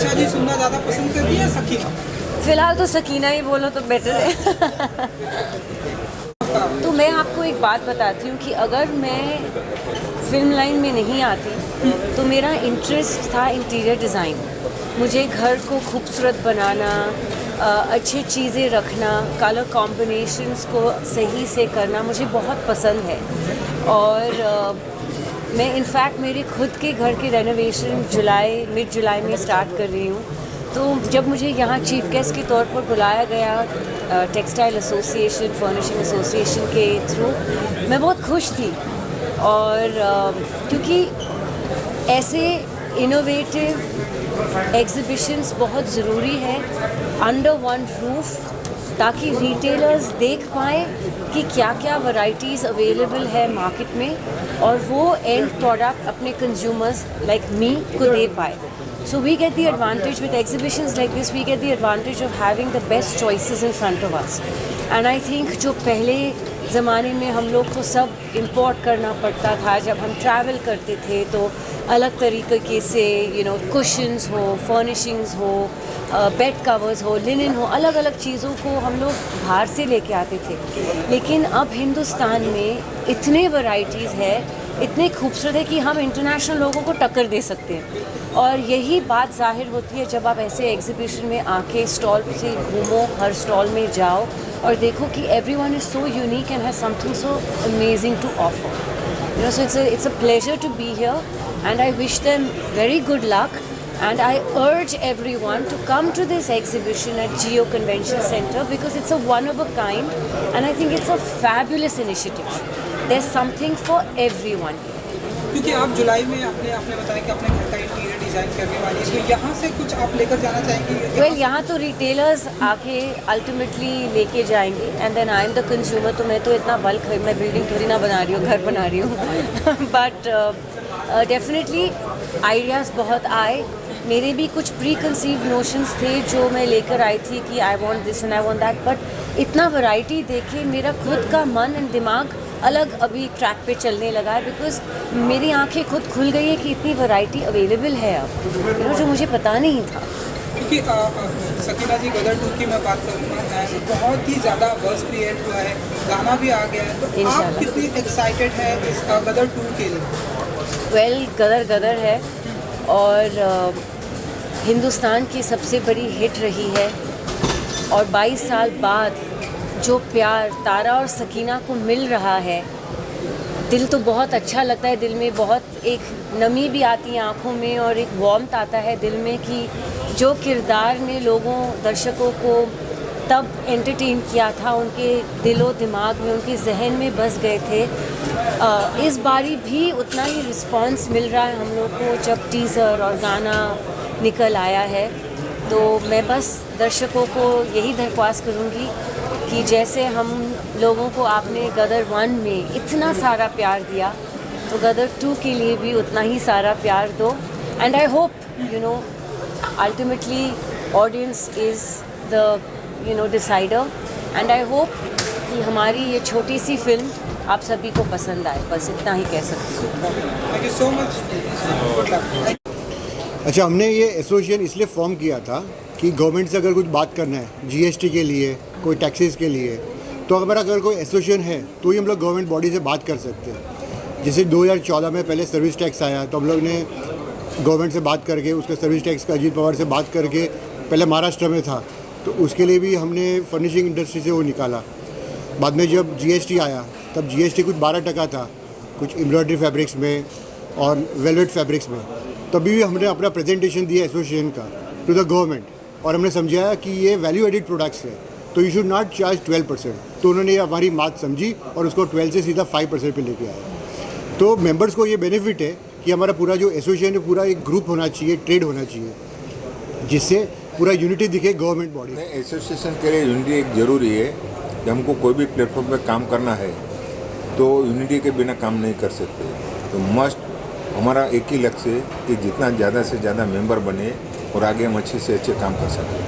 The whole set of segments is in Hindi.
सकीना जी सुनना ज़्यादा पसंद करती है सकीना? फिलहाल तो सकीना ही बोलो तो बेटर है। तो मैं आपको एक बात बताती हूँ कि अगर मैं फिल्म लाइन में नहीं आती तो मेरा इंटरेस्ट था इंटीरियर डिज़ाइन। मुझे घर को खूबसूरत बनाना, अच्छी चीज़ें रखना, कलर कॉम्बिनेशंस को सही से करना मुझे बहुत पसंद है। और मैं इनफैक्ट मेरे खुद के घर के रेनोवेशन मिड जुलाई में स्टार्ट कर रही हूँ। तो जब मुझे यहाँ चीफ गेस्ट के तौर पर बुलाया गया टेक्सटाइल एसोसिएशन, फर्निशिंग एसोसिएशन के थ्रू, मैं बहुत खुश थी। और क्योंकि ऐसे इनोवेटिव एग्ज़िबिशंस बहुत ज़रूरी है अंडर वन रूफ, ताकि रिटेलर्स देख पाएँ कि क्या क्या वैरायटीज़ अवेलेबल है मार्केट में और वो एंड प्रोडक्ट अपने कंज्यूमर्स लाइक मी को दे पाए। So we get the advantage with exhibitions like this, we get the advantage of having the best choices in front of us. And I think जो पहले ज़माने में हम लोग को सब इम्पोर्ट करना पड़ता था, जब हम ट्रैवल करते थे तो अलग तरीके से कुशन्स हो, फर्निशिंग्स हो, बेड कवर्स हो, लिनन हो, अलग अलग चीज़ों को हम लोग बाहर से लेके आते थे। लेकिन अब हिंदुस्तान में इतने वैरायटीज़ है, इतने खूबसूरत है कि हम इंटरनेशनल लोगों को टक्कर दे सकते हैं। और यही बात ज़ाहिर होती है जब आप ऐसे एग्जीबिशन में आके स्टॉल से घूमो, हर स्टॉल में जाओ और देखो कि everyone is so unique and has something so amazing to offer. So it's a pleasure to be here and I wish them very good luck and I urge everyone to come to this exhibition at Geo Convention Center because it's a one of a kind and I think it's a fabulous initiative. There's something for everyone. क्योंकि आप जुलाई में आपने बताया कि अपने घर का इंटीरियर डिज़ाइन करने वाली है, तो यहाँ से कुछ आप लेकर जाना चाहेंगे? Well, यहाँ तो रिटेलर्स आके अल्टीमेटली लेके जाएंगे and then I am the consumer. तो मैं तो इतना बल्क मैं बिल्डिंग थोड़ी ना बना रही हूँ, घर बना रही हूँ। बट डेफिनेटली आइडियाज़ बहुत आए। मेरे भी कुछ प्री कंसीव नोशंस थे जो मैं लेकर आई थी कि I want this and I want that, but इतना वैरायटी देखे मेरा खुद का मन एंड दिमाग अलग अभी ट्रैक पे चलने लगा है बिकॉज मेरी आंखें खुद खुल गई है कि इतनी वैरायटी अवेलेबल है अब, जो मुझे पता नहीं था। क्योंकि सकीना जी गदर 2 की मैं बात करूँगा, बहुत ही ज़्यादा बज़ क्रिएट हुआ है, गाना भी आ गया है, तो आप कितनी एक्साइटेड है इस गदर 2 के लिए? वेल, गदर है और हिंदुस्तान की सबसे बड़ी हिट रही है और 22 साल बाद जो प्यार तारा और सकीना को मिल रहा है, दिल तो बहुत अच्छा लगता है। दिल में बहुत एक नमी भी आती है आँखों में और एक वार्मथ आता है दिल में कि जो किरदार ने दर्शकों को तब एंटरटेन किया था, उनके दिलो दिमाग में, उनके जहन में बस गए थे। इस बारी भी उतना ही रिस्पांस मिल रहा है हम लोग को जब टीज़र और गाना निकल आया है। तो मैं बस दर्शकों को यही दरख्वास्त करूँगी कि जैसे हम लोगों को आपने गदर 1 में इतना सारा प्यार दिया तो गदर 2 के लिए भी उतना ही सारा प्यार दो। And I hope ultimately audience is the decider and I hope कि हमारी ये छोटी सी फिल्म आप सभी को पसंद आए, बस इतना ही कह सकती हूँ। Thank you so much. अच्छा, हमने ये एसोसिएशन इसलिए फॉर्म किया था कि गवर्नमेंट से अगर कुछ बात करना है जीएसटी के लिए, कोई टैक्सेस के लिए, तो अगर कोई एसोसिएशन है तो ही हम लोग गवर्नमेंट बॉडी से बात कर सकते हैं। जैसे 2014 में पहले सर्विस टैक्स आया तो हम लोग ने गवर्नमेंट से बात करके उसका सर्विस टैक्स का अजीत पवार से बात करके, पहले महाराष्ट्र में था तो उसके लिए भी हमने फर्निशिंग इंडस्ट्री से वो निकाला। बाद में जब जीएसटी आया तब जीएसटी कुछ 12% था, कुछ एम्ब्रॉयडरी फैब्रिक्स में और वेलवेट फैब्रिक्स में। तभी भी हमने अपना प्रेजेंटेशन दिया एसोसिएशन का टू द गवर्नमेंट और हमने समझाया कि ये वैल्यू एडिड प्रोडक्ट्स है तो यू शुड नॉट चार्ज 12%। तो उन्होंने हमारी बात समझी और उसको 12 से सीधा 5% पे लेके आया। तो मेंबर्स को ये बेनिफिट है कि हमारा पूरा जो एसोसिएशन है पूरा एक ग्रुप होना चाहिए, ट्रेड होना चाहिए, जिससे पूरा यूनिटी दिखे गवर्नमेंट बॉडी। एसोसिएशन के लिए यूनिटी एक ज़रूरी है कि हमको कोई भी प्लेटफॉर्म पे काम करना है तो यूनिटी के बिना काम नहीं कर सकते। तो मस्ट हमारा एक ही लक्ष्य है कि जितना ज़्यादा से ज़्यादा मेंबर बने और आगे हम अच्छे से अच्छे काम कर सकें।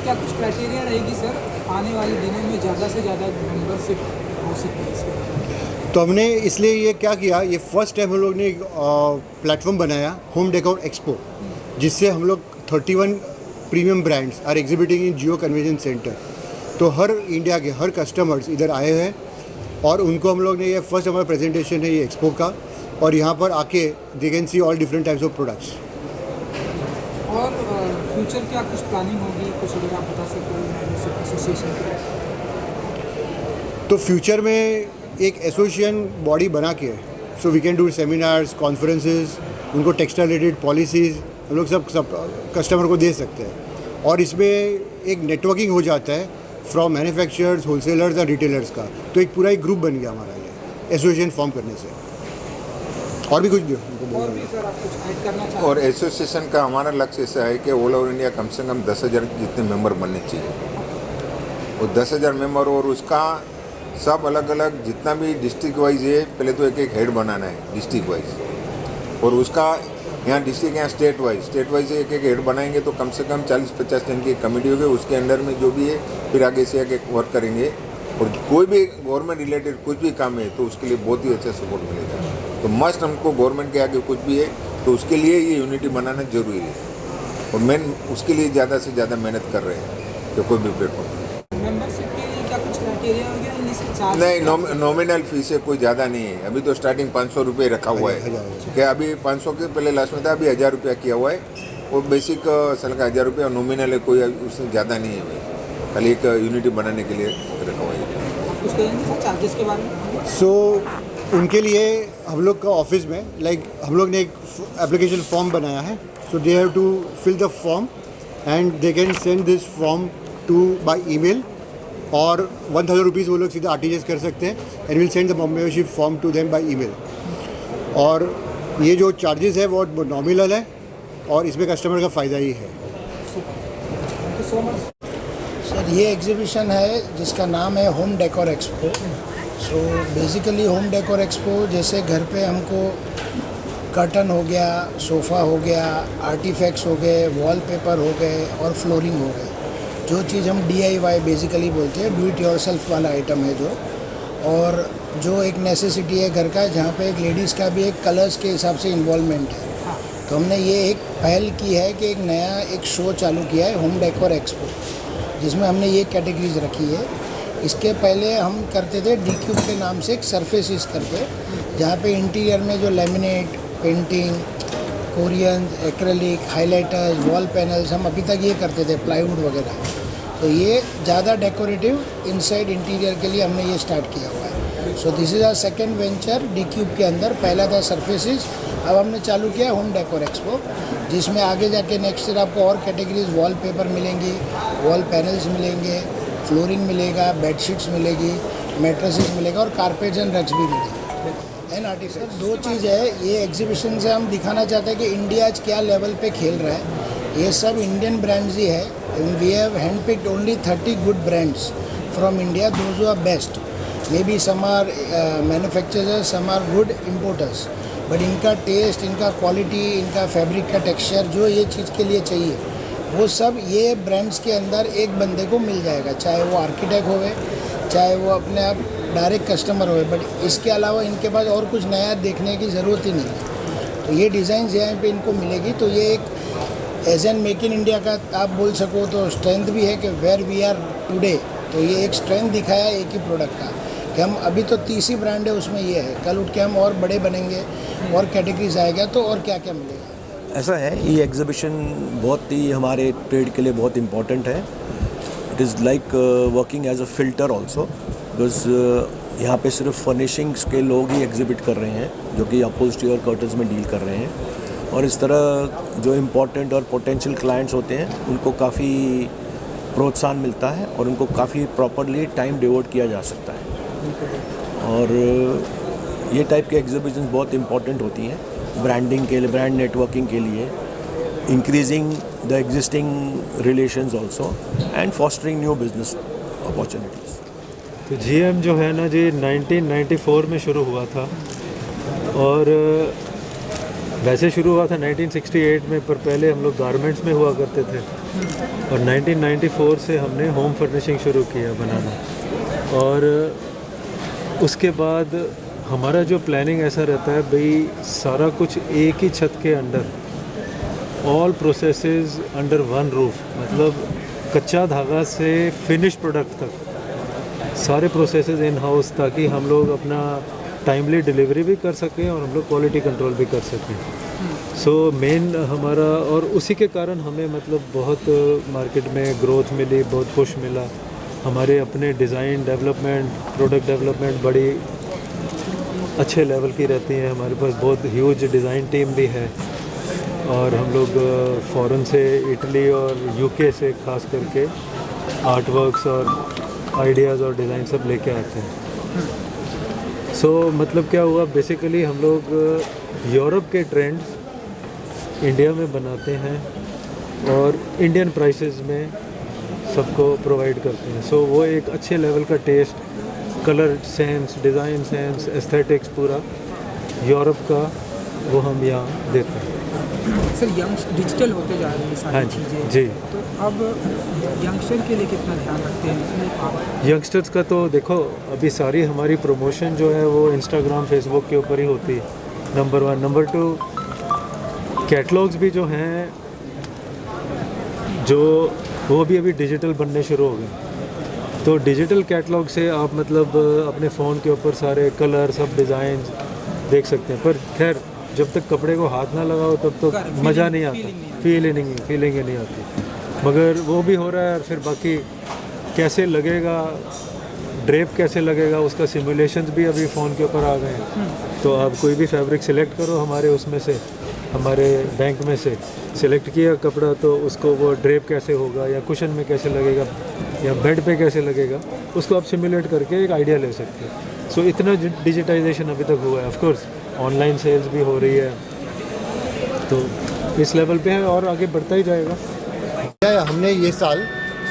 क्या कुछ क्राइटेरिया रहेगी सर, आने वाले दिनों में ज़्यादा से ज़्यादा मेंबरशिप हो सकती है? तो हमने इसलिए ये क्या किया, ये फर्स्ट टाइम हम लोग ने प्लेटफॉर्म बनाया होम डेकोर एक्सपो। जिससे हम लोग 31 premium brands are exhibiting in Jio convention centre. तो हर इंडिया के हर कस्टमर्स इधर आए हैं और उनको हम लोग ने ये फर्स्ट हमारा प्रेजेंटेशन है ये एक्सपो का, और यहाँ पर आके they can see all different types of products. और फ्यूचर क्या कुछ प्लानिंग होगी, कुछ अगर आप बता सकते हो एसोसिएशन की? तो फ्यूचर में एक एसोसिएशन बॉडी बना के so we can do seminars, conferences, उनको टेक्सटाइल रिलेटेड पॉलिसीज़ हम लोग सब कस्टमर को दे सकते हैं, और इसमें एक नेटवर्किंग हो जाता है फ्रॉम मैन्युफैक्चरर्स, होलसेलर्स और रिटेलर्स का। तो एक पूरा एक ग्रुप बन गया हमारा ये एसोसिएशन फॉर्म करने से। और भी कुछ और भी सर आप कुछ ऐड करना चाहते हैं? और एसोसिएशन का हमारा लक्ष्य ऐसा है कि ऑल ओवर इंडिया कम से कम 10,000 जितने मेंबर बनने चाहिए। वो 10,000 मेंबर, और उसका सब अलग अलग जितना भी डिस्ट्रिक्ट वाइज है, पहले तो एक हेड बनाना है डिस्ट्रिक्ट वाइज, और उसका यहाँ डिस्ट्रिक्ट, यहाँ स्टेट वाइज एक हेड बनाएंगे तो कम से कम 40-50 जन की कमेटी होगी, उसके अंडर में जो भी है फिर आगे से आगे वर्क करेंगे। और कोई भी गवर्नमेंट रिलेटेड कुछ भी काम है तो उसके लिए बहुत ही अच्छा सपोर्ट मिलेगा। तो मस्ट हमको गवर्नमेंट के आगे कुछ भी है तो उसके लिए ये यूनिटी बनाना जरूरी है, और मेन उसके लिए ज़्यादा से ज़्यादा मेहनत कर रहे हैं। तो कोई भी प्लेटफॉर्म मेंबरशिप के लिए क्या कुछ क्राइटेरिया हो गया? चार्ज नहीं, नॉमिनल फीस है, कोई ज़्यादा नहीं है। अभी तो स्टार्टिंग 500 रुपये रखा हुआ है। क्या अभी 500 के पहले लास्ट में था, अभी 1000 रुपया किया हुआ है। वो बेसिक साल का 1000 रुपया, नॉमिनल है, कोई उससे ज़्यादा नहीं है भाई, खाली एक यूनिटी बनाने के लिए रखा हुआ है। कुछ कहेंगे सर चार्जेस के बारे में? सो उनके लिए हम लोग का ऑफिस में हम लोग ने एक एप्लीकेशन फॉर्म बनाया है। So they have to fill the form and they can send this form to by email, और 1000 रुपीज़ वो लोग सीधा आरटीजीएस कर सकते हैं, and will send the membership form to them by email. और ये जो चार्जेस है वो नॉमिनल है, और इसमें कस्टमर का फ़ायदा ही है। Thank you so much sir. ये एग्जीबिशन है जिसका नाम है home decor expo. So basically home decor expo जैसे घर पे हमको कर्टन हो गया, सोफ़ा हो गया, आर्टिफैक्ट्स हो गए, वॉलपेपर हो गए और फ्लोरिंग हो गए, जो चीज़ हम DIY बेसिकली बोलते हैं, डू इट योरसेल्फ वाला आइटम है जो, और जो एक नेसेसिटी है घर का, जहाँ पे एक लेडीज़ का भी एक कलर्स के हिसाब से इन्वॉल्वमेंट है। तो हमने ये एक पहल की है कि एक नया एक शो चालू किया है होम डेकोर एक्सपो, जिसमें हमने ये कैटेगरीज रखी है। इसके पहले हम करते थे D-Cube के नाम से एक सरफेसिस करके, जहाँ पे इंटीरियर में जो laminate, painting, Korean, acrylic, highlighters, wall panels, हम अभी तक ये करते थे, प्लाईवुड वगैरह। तो ये ज़्यादा डेकोरेटिव इनसाइड इंटीरियर के लिए हमने ये स्टार्ट किया हुआ है। So this is our second venture D-Cube के अंदर। पहला था सरफेसिस, अब हमने चालू किया होम डेकोर एक्सपो, जिसमें आगे जाके नेक्स्ट ईयर आपको और कैटेगरीज वॉल पेपर मिलेंगी, वॉल पैनल्स मिलेंगे, फ्लोरिंग मिलेगा, बेडशीट्स मिलेगी, मैट्रेसेस मिलेगा और कारपेट्स एंड रग्स भी मिलेंगे एंड आर्टिफैक्ट्स। दो चीज़ है, ये एग्जीबिशन से हम दिखाना चाहते हैं कि इंडिया आज क्या लेवल पे खेल रहा है। ये सब इंडियन ब्रांड्स ही है। We have hand picked only 30 good brands from India, those who are best. Maybe some are manufacturers, some are good importers, but इनका टेस्ट, इनका क्वालिटी, इनका फैब्रिक का टेक्सचर, जो ये चीज़ के लिए चाहिए वो सब ये ब्रांड्स के अंदर एक बंदे को मिल जाएगा, चाहे वो आर्किटेक्ट होवे, चाहे वो अपने आप डायरेक्ट कस्टमर होवे। बट इसके अलावा इनके पास और कुछ नया देखने की ज़रूरत ही नहीं है। तो ये डिज़ाइंस यहाँ पे इनको मिलेगी। तो ये एक as an make in India का आप बोल सको तो स्ट्रेंथ भी है कि वेयर वी आर टुडे। तो ये एक स्ट्रेंथ दिखाया एक ही प्रोडक्ट का कि हम अभी तो 30 ही ब्रांड है, उसमें ये है, कल उठ के हम और बड़े बनेंगे और कैटेगरीज आएगा तो और क्या क्या मिलेगा। ऐसा है, ये एग्जीबिशन बहुत ही हमारे ट्रेड के लिए बहुत इम्पॉर्टेंट है। It is like working as a filter also, because यहाँ पे सिर्फ फर्निशिंग्स के लोग ही एग्जिबिट कर रहे हैं जो कि अपहोल्स्ट्री और कर्टन्स में डील कर रहे हैं, और इस तरह जो इम्पोर्टेंट और पोटेंशियल क्लाइंट्स होते हैं उनको काफ़ी प्रोत्साहन मिलता है और उनको काफ़ी प्रॉपरली टाइम डिवोट किया जा सकता है। और ये टाइप के एग्जीबिशंस बहुत इम्पॉर्टेंट होती हैं ब्रांडिंग के लिए, ब्रांड नेटवर्किंग के लिए, increasing the existing relations also and fostering new business opportunities. तो GM जो है ना जी 1994 में शुरू हुआ था, और वैसे शुरू हुआ था 1968 में, पर पहले हम लोग गारमेंट्स में हुआ करते थे, और 1994 से हमने होम फर्निशिंग शुरू किया बनाना। और उसके बाद हमारा जो प्लानिंग ऐसा रहता है भाई, सारा कुछ एक ही छत के under all processes under one roof, मतलब कच्चा धागा से फिनिश प्रोडक्ट तक सारे प्रोसेसेस इन हाउस, ताकि हम लोग अपना टाइमली डिलीवरी भी कर सकें और हम लोग क्वालिटी कंट्रोल भी कर सकें। सो मेन हमारा, और उसी के कारण हमें मतलब बहुत मार्केट में ग्रोथ मिली, बहुत पुश मिला। हमारे अपने डिज़ाइन डेवलपमेंट, प्रोडक्ट डेवलपमेंट बड़ी अच्छे लेवल की रहती है। हमारे पास बहुत ह्यूज डिज़ाइन टीम भी है, और हम लोग फ़ॉरेन से, इटली और यूके से खास करके आर्ट वर्क्स और आइडियाज़ और डिज़ाइन सब लेके आते हैं। सो मतलब क्या हुआ, बेसिकली हम लोग यूरोप के ट्रेंड्स इंडिया में बनाते हैं और इंडियन प्राइसेस में सबको प्रोवाइड करते हैं। सो वो एक अच्छे लेवल का taste, colour sense, design sense, aesthetics पूरा यूरोप का वो हम यहाँ देते हैं। सर डिजिटल होते जा रही है सारी हाँ चीज़ें, जी। तो अब यंगस्टर के लिए कितना ध्यान रखते हैं आप? यंगस्टर्स का तो देखो, अभी सारी हमारी प्रमोशन जो है वो इंस्टाग्राम, फेसबुक के ऊपर ही होती है, नंबर 1। नंबर 2, कैटलॉग्स भी जो हैं जो वो भी अभी डिजिटल बनने शुरू हो गए। तो डिजिटल कैटलॉग से आप मतलब अपने फ़ोन के ऊपर सारे कलर, सब डिज़ाइन देख सकते हैं। पर खैर, जब तक कपड़े को हाथ ना लगाओ तब तो मज़ा नहीं आता, फीलिंग ही नहीं आती। मगर वो भी हो रहा है। और फिर बाकी कैसे लगेगा, ड्रेप कैसे लगेगा, उसका सिमुलेशंस भी अभी फ़ोन के ऊपर आ गए हैं। तो आप कोई भी फैब्रिक सिलेक्ट करो हमारे उसमें से, हमारे बैंक में से सिलेक्ट किया कपड़ा, तो उसको वो ड्रेप कैसे होगा, या कुशन में कैसे लगेगा, या बेड पे कैसे लगेगा, उसको आप सिमुलेट करके एक आइडिया ले सकते हैं। सो इतना डिजिटाइजेशन अभी तक हुआ है। ऑफ कोर्स ऑनलाइन सेल्स भी हो रही है, तो इस लेवल पे है और आगे बढ़ता ही जाएगा। हमने ये साल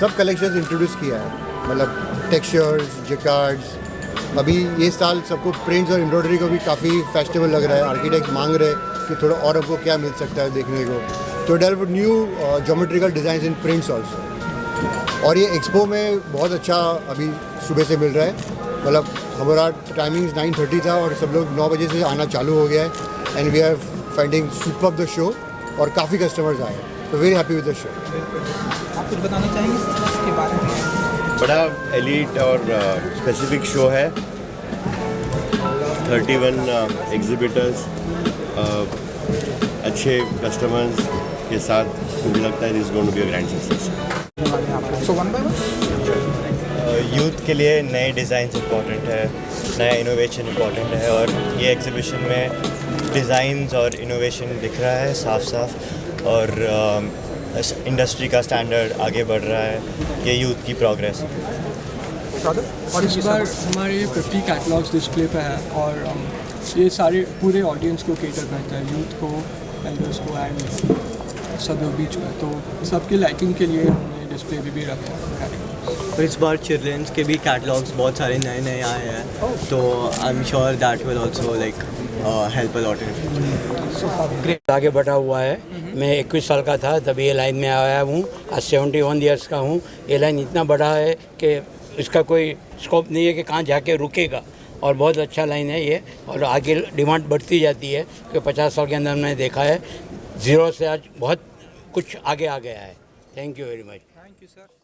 सब कलेक्शंस इंट्रोड्यूस किया है, मतलब टेक्सचर्स, जिकार्ड्स। अभी ये साल सबको प्रिंट्स और एम्ब्रॉयडरी को भी काफ़ी फेस्टिवल लग रहा है। आर्किटेक्ट मांग रहे कि थोड़ा और हमको क्या मिल सकता है देखने को, तो develop new geometrical design in prints also. और ये एक्सपो में बहुत अच्छा अभी सुबह से मिल रहा है। मतलब हमारा टाइमिंग्स 9:30 था और सब लोग 9 बजे से आना चालू हो गया है। And we are finding superb the show, और काफ़ी कस्टमर्स आए, तो very happy with the show. आप कुछ बताना चाहेंगे इसके बारे में? बड़ा एलीट और स्पेसिफिक शो है। 31 एग्जिबिटर्स, अच्छे कस्टमर्स के साथ मुझे लगता है this going to be a grand success. So one by one youth के लिए नए डिज़ाइंस इम्पॉर्टेंट है, नया इनोवेशन इम्पॉर्टेंट है, और ये एग्जीबिशन में डिज़ाइंस और इनोवेशन दिख रहा है साफ साफ, और इंडस्ट्री का स्टैंडर्ड आगे बढ़ रहा है, ये यूथ की प्रोग्रेस है। और इस बार हमारे 50 कैटलॉग्स डिस्प्ले पे है, और ये सारे पूरे ऑडियंस को केटर करता है, यूथ को, एल्डर्स को एंड सब लोग बीच में, तो सबके लाइकिंग के लिए हमने डिस्प्ले भी रखा है। और इस बार चिल्ड्रंस के भी कैटलॉग्स बहुत सारे नए नए आए हैं, तो I am sure that will also like help a lot in. आगे बढ़ा हुआ है। मैं 21 साल का था तब ये लाइन में आया हूँ, आज 71 ईयर्स का हूँ। ये लाइन इतना बड़ा है कि इसका कोई स्कोप नहीं है कि कहाँ जाके रुकेगा, और बहुत अच्छा लाइन है ये, और आगे डिमांड बढ़ती जाती है, क्योंकि 50 साल के अंदर हमने देखा है 0 से आज बहुत कुछ आगे आ गया है। Thank you very much. Thank you sir.